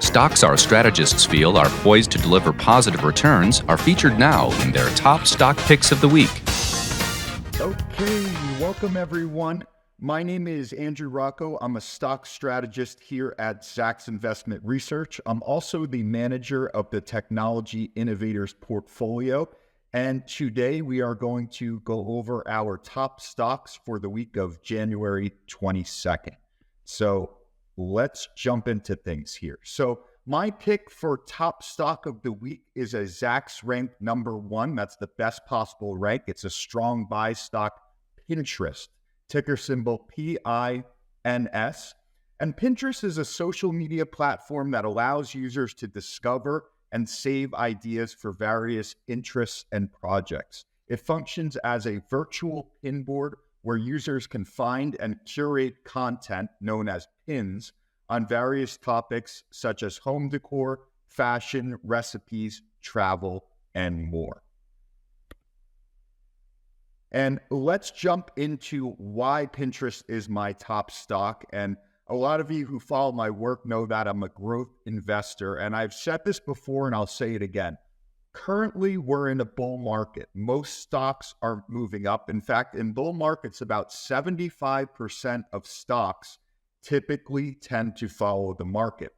Stocks our strategists feel are poised to deliver positive returns are featured now in their top stock picks of the week. Okay, welcome everyone. My name is Andrew Rocco. I'm a stock strategist here at Zacks Investment Research. I'm also the manager of the Technology Innovators portfolio. And today we are going to go over our top stocks for the week of January 22nd. So let's jump into things here. So my pick for top stock of the week is a Zacks ranked number 1. That's the best possible rank. It's a strong buy stock, Pinterest. Ticker symbol PINS. And Pinterest is a social media platform that allows users to discover and save ideas for various interests and projects. It functions as a virtual pin board where users can find and curate content known as pins on various topics such as home decor, fashion, recipes, travel, and more. And let's jump into why Pinterest is my top stock. And a lot of you who follow my work know that I'm a growth investor. And I've said this before and I'll say it again. Currently, we're in a bull market. Most stocks are moving up. In fact, in bull markets, about 75% of stocks typically tend to follow the market.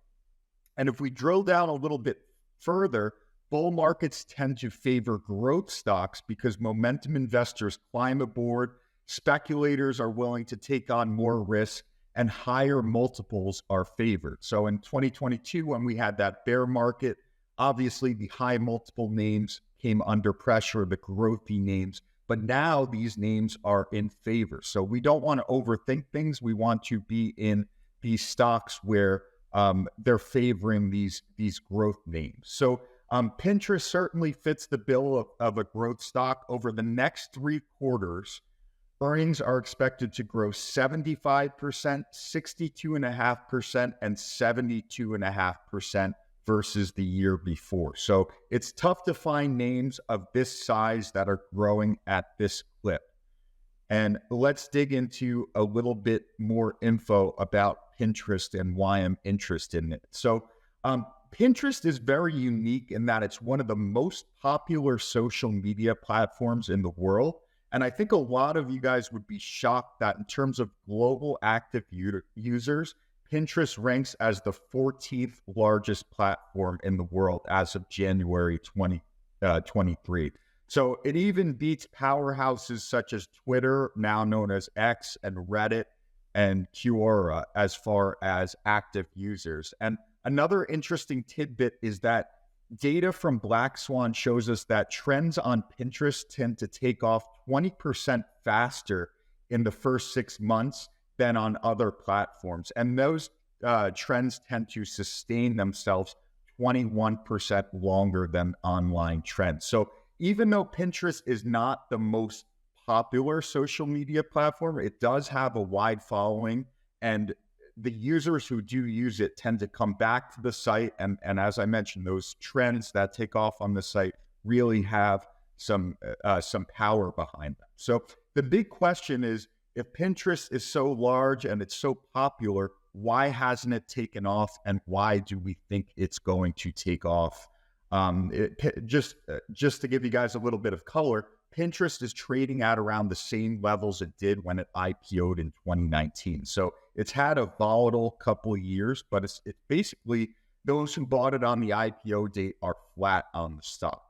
And if we drill down a little bit further, bull markets tend to favor growth stocks because momentum investors climb aboard, speculators are willing to take on more risk, and higher multiples are favored. So in 2022, when we had that bear market, obviously the high multiple names came under pressure, the growthy names, but now these names are in favor. So we don't want to overthink things. We want to be in these stocks where they're favoring these growth names. So Pinterest certainly fits the bill of a growth stock. Over the next 3 quarters, earnings are expected to grow 75%, 62.5%, and 72.5% versus the year before. So it's tough to find names of this size that are growing at this clip. And let's dig into a little bit more info about Pinterest and why I'm interested in it. So Pinterest is very unique in that it's one of the most popular social media platforms in the world. And I think a lot of you guys would be shocked that in terms of global active users, Pinterest ranks as the 14th largest platform in the world as of January 2023. So it even beats powerhouses such as Twitter, now known as X, and Reddit and Quora as far as active users. And another interesting tidbit is that data from Black Swan shows us that trends on Pinterest tend to take off 20% faster in the first 6 months than on other platforms. And those trends tend to sustain themselves 21% longer than online trends. So even though Pinterest is not the most popular social media platform, it does have a wide following, and the users who do use it tend to come back to the site. And as I mentioned, those trends that take off on the site really have some power behind them. So the big question is, if Pinterest is so large and it's so popular, why hasn't it taken off, and why do we think it's going to take off? Just to give you guys a little bit of color, Pinterest is trading at around the same levels it did when it IPO'd in 2019. So it's had a volatile couple of years, but it's basically those who bought it on the IPO date are flat on the stock.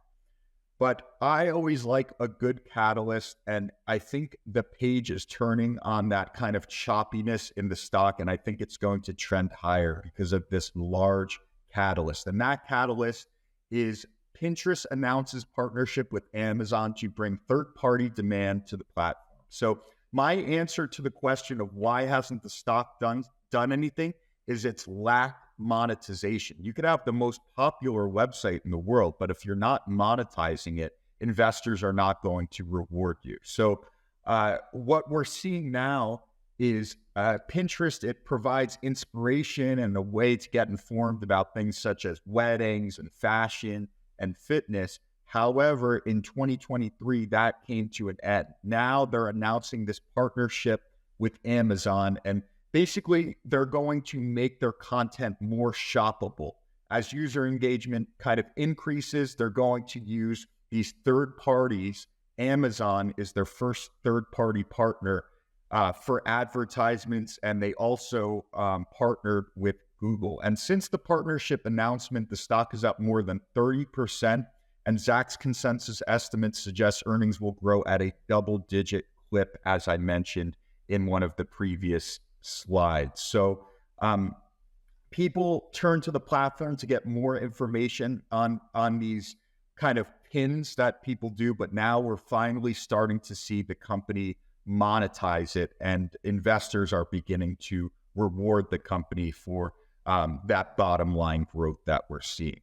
But I always like a good catalyst, and I think the page is turning on that kind of choppiness in the stock, and I think it's going to trend higher because of this large catalyst. And that catalyst is Pinterest announces partnership with Amazon to bring third-party demand to the platform. So my answer to the question of why hasn't the stock done anything is its lack monetization. You could have the most popular website in the world, but if you're not monetizing it, investors are not going to reward you. So what we're seeing now is Pinterest. It provides inspiration and a way to get informed about things such as weddings and fashion and fitness. However, in 2023, that came to an end. Now they're announcing this partnership with Amazon, and basically they're going to make their content more shoppable. as user engagement kind of increases, they're going to use these third parties. Amazon is their first third-party partner for advertisements, and they also partnered with Google. And since the partnership announcement, the stock is up more than 30%, and Zacks consensus estimates suggest earnings will grow at a double-digit clip, as I mentioned in one of the previous slides. So people turn to the platform to get more information on these kind of pins that people do, but now we're finally starting to see the company monetize it, and investors are beginning to reward the company for that bottom line growth that we're seeing.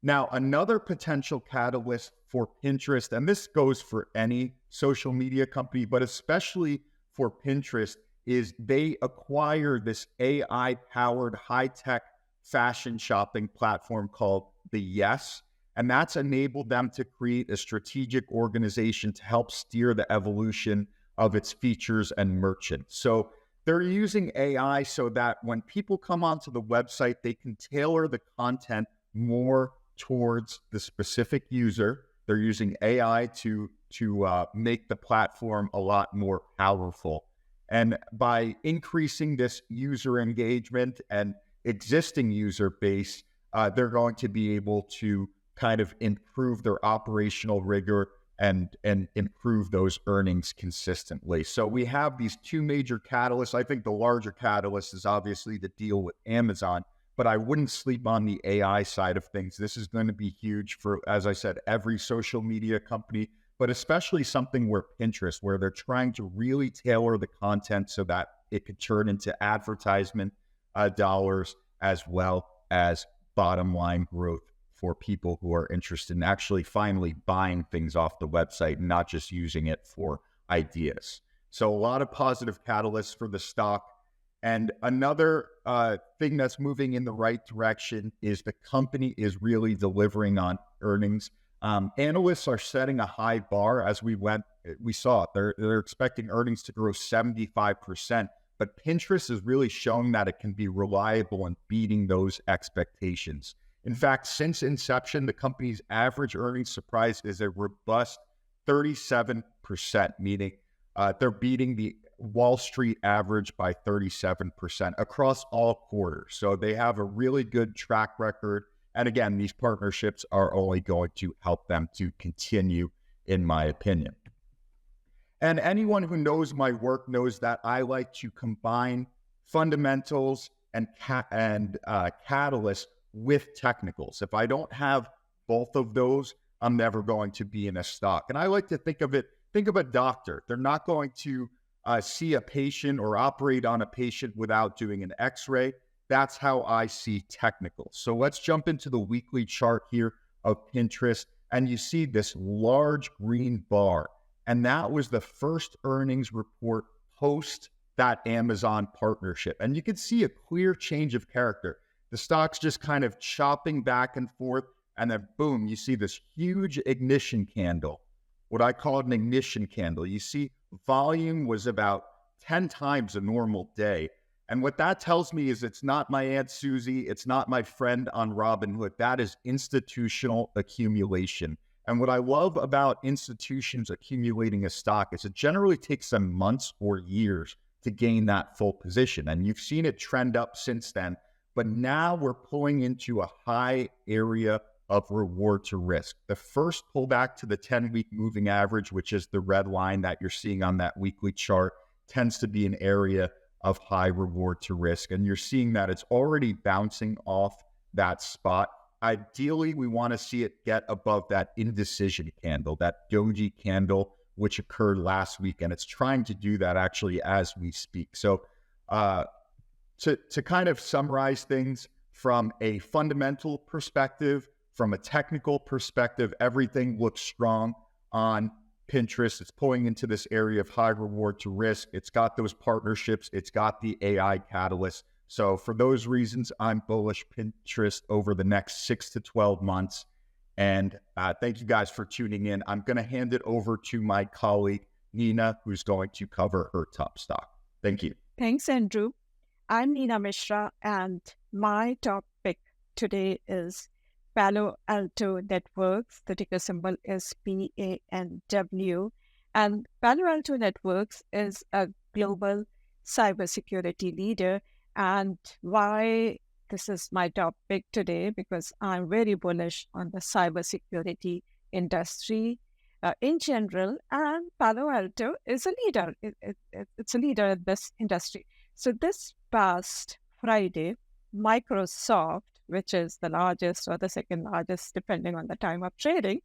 Now, another potential catalyst for Pinterest, and this goes for any social media company, but especially for Pinterest, is they acquire this AI-powered high-tech fashion shopping platform called the Yes, and that's enabled them to create a strategic organization to help steer the evolution of its features and merchants. So they're using AI so that when people come onto the website, they can tailor the content more towards the specific user. They're using AI to make the platform a lot more powerful. And by increasing this user engagement and existing user base, they're going to be able to kind of improve their operational rigor and improve those earnings consistently. So we have these two major catalysts. I think the larger catalyst is obviously the deal with Amazon, but I wouldn't sleep on the AI side of things. This is going to be huge for, as I said, every social media company, but especially something where Pinterest, where they're trying to really tailor the content so that it could turn into advertisement dollars as well as bottom line growth for people who are interested in actually finally buying things off the website and not just using it for ideas. So a lot of positive catalysts for the stock. And another thing that's moving in the right direction is the company is really delivering on earnings. Analysts are setting a high bar. As we saw it. They're expecting earnings to grow 75%, but Pinterest is really showing that it can be reliable in beating those expectations. In fact, since inception, the company's average earnings surprise is a robust 37%, meaning they're beating the Wall Street average by 37% across all quarters. So they have a really good track record. And again, these partnerships are only going to help them to continue, in my opinion. And anyone who knows my work knows that I like to combine fundamentals and catalysts with technicals. If I don't have both of those, I'm never going to be in a stock. And I like to think of a doctor. They're not going to see a patient or operate on a patient without doing an x-ray. That's how I see technicals. So let's jump into the weekly chart here of Pinterest. And you see this large green bar. And that was the first earnings report post that Amazon partnership. And you can see a clear change of character. The stock's just kind of chopping back and forth. And then boom, you see this huge ignition candle, what I call an ignition candle. You see volume was about 10 times a normal day. And what that tells me is it's not my Aunt Susie, it's not my friend on Robinhood. That is institutional accumulation. And what I love about institutions accumulating a stock is it generally takes them months or years to gain that full position. And you've seen it trend up since then. But now we're pulling into a high area of reward to risk. The first pullback to the 10-week moving average, which is the red line that you're seeing on that weekly chart, tends to be an area of high reward to risk. And you're seeing that it's already bouncing off that spot. Ideally, we want to see it get above that indecision candle, that doji candle, which occurred last week. And it's trying to do that actually as we speak. So to kind of summarize things from a fundamental perspective, from a technical perspective, everything looks strong on Pinterest. It's pulling into this area of high reward to risk. It's got those partnerships. It's got the AI catalyst. So for those reasons, I'm bullish Pinterest over the next 6 to 12 months. And thank you guys for tuning in. I'm going to hand it over to my colleague, Nina, who's going to cover her top stock. Thank you. Thanks, Andrew. I'm Nina Mishra, and my top pick today is Palo Alto Networks. The ticker symbol is PANW. And Palo Alto Networks is a global cybersecurity leader. And why this is my topic today, because I'm very bullish on the cybersecurity industry in general, and Palo Alto is a leader. It's a leader in this industry. So this past Friday, Microsoft, which is the largest or the second largest, depending on the time of trading,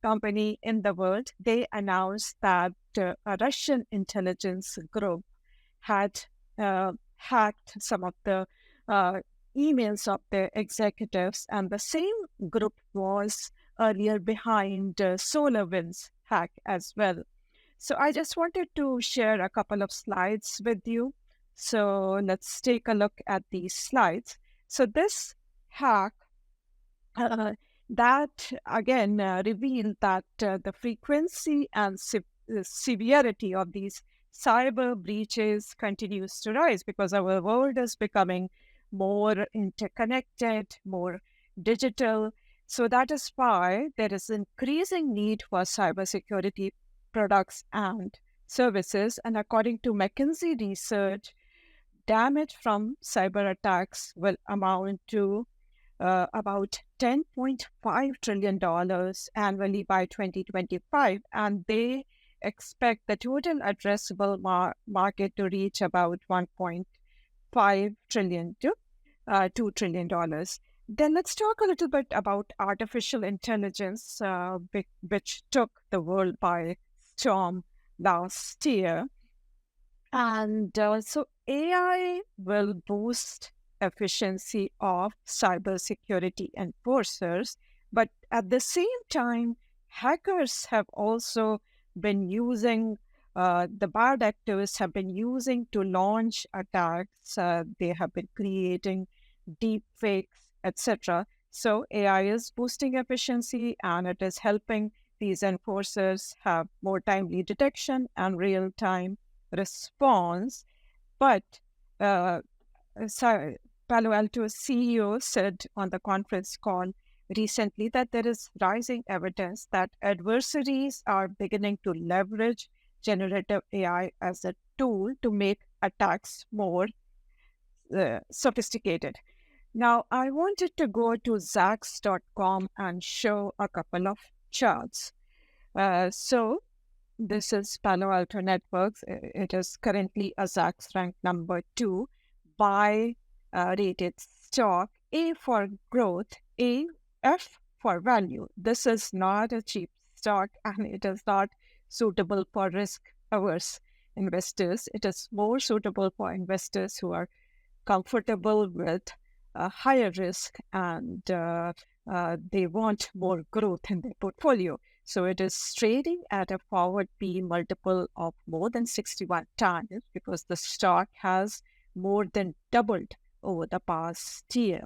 company in the world, they announced that a Russian intelligence group had hacked some of the emails of their executives, and the same group was earlier behind SolarWinds hack as well. So I just wanted to share a couple of slides with you. So let's take a look at these slides. So this hack that again revealed that the frequency and severity of these cyber breaches continues to rise because our world is becoming more interconnected, more digital. So that is why there is increasing need for cybersecurity products and services. And according to McKinsey research, damage from cyber attacks will amount to about $10.5 trillion annually by 2025. And they expect the total addressable market to reach about $1.5 trillion to $2 trillion. Then let's talk a little bit about artificial intelligence, which took the world by storm last year. And so AI will boost efficiency of cybersecurity enforcers, but at the same time, hackers have also been using, the bad actors have been using to launch attacks. They have been creating deep fakes, etc. So AI is boosting efficiency, and it is helping these enforcers have more timely detection and real-time response. But Palo Alto's CEO said on the conference call recently that there is rising evidence that adversaries are beginning to leverage generative AI as a tool to make attacks more sophisticated. Now, I wanted to go to Zacks.com and show a couple of charts. So this is Palo Alto Networks. It is currently a Zacks ranked number 2 by rated stock, A for growth, F for value. This is not a cheap stock, and it is not suitable for risk-averse investors. It is more suitable for investors who are comfortable with higher risk and they want more growth in their portfolio. So it is trading at a forward P multiple of more than 61 times because the stock has more than doubled over the past year.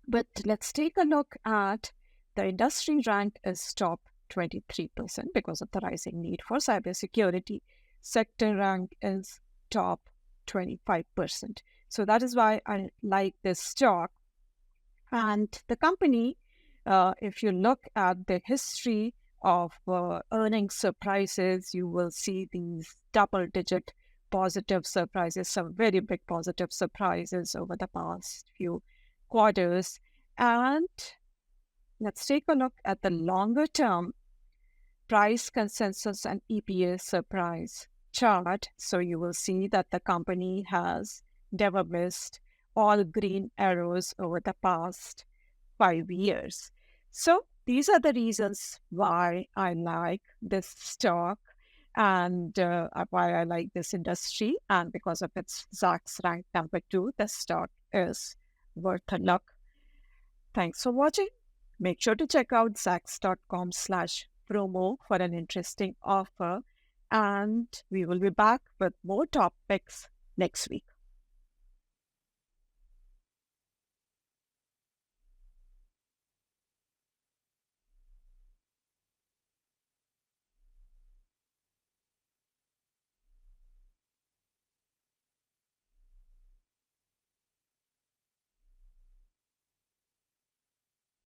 But let's take a look at the industry rank is top 23% because of the rising need for cybersecurity. Sector rank is top 25%. So that is why I like this stock. And the company, if you look at the history of earnings surprises, you will see these double-digit positive surprises, some very big positive surprises over the past few quarters. And let's take a look at the longer term price consensus and EPS surprise chart. So you will see that the company has never missed all green arrows over the past 5 years. So these are the reasons why I like this stock and why I like this industry. And because of its Zacks rank number 2, the stock is worth a look. Thanks for watching. Make sure to check out zacks.com/promo for an interesting offer. And we will be back with more topics next week.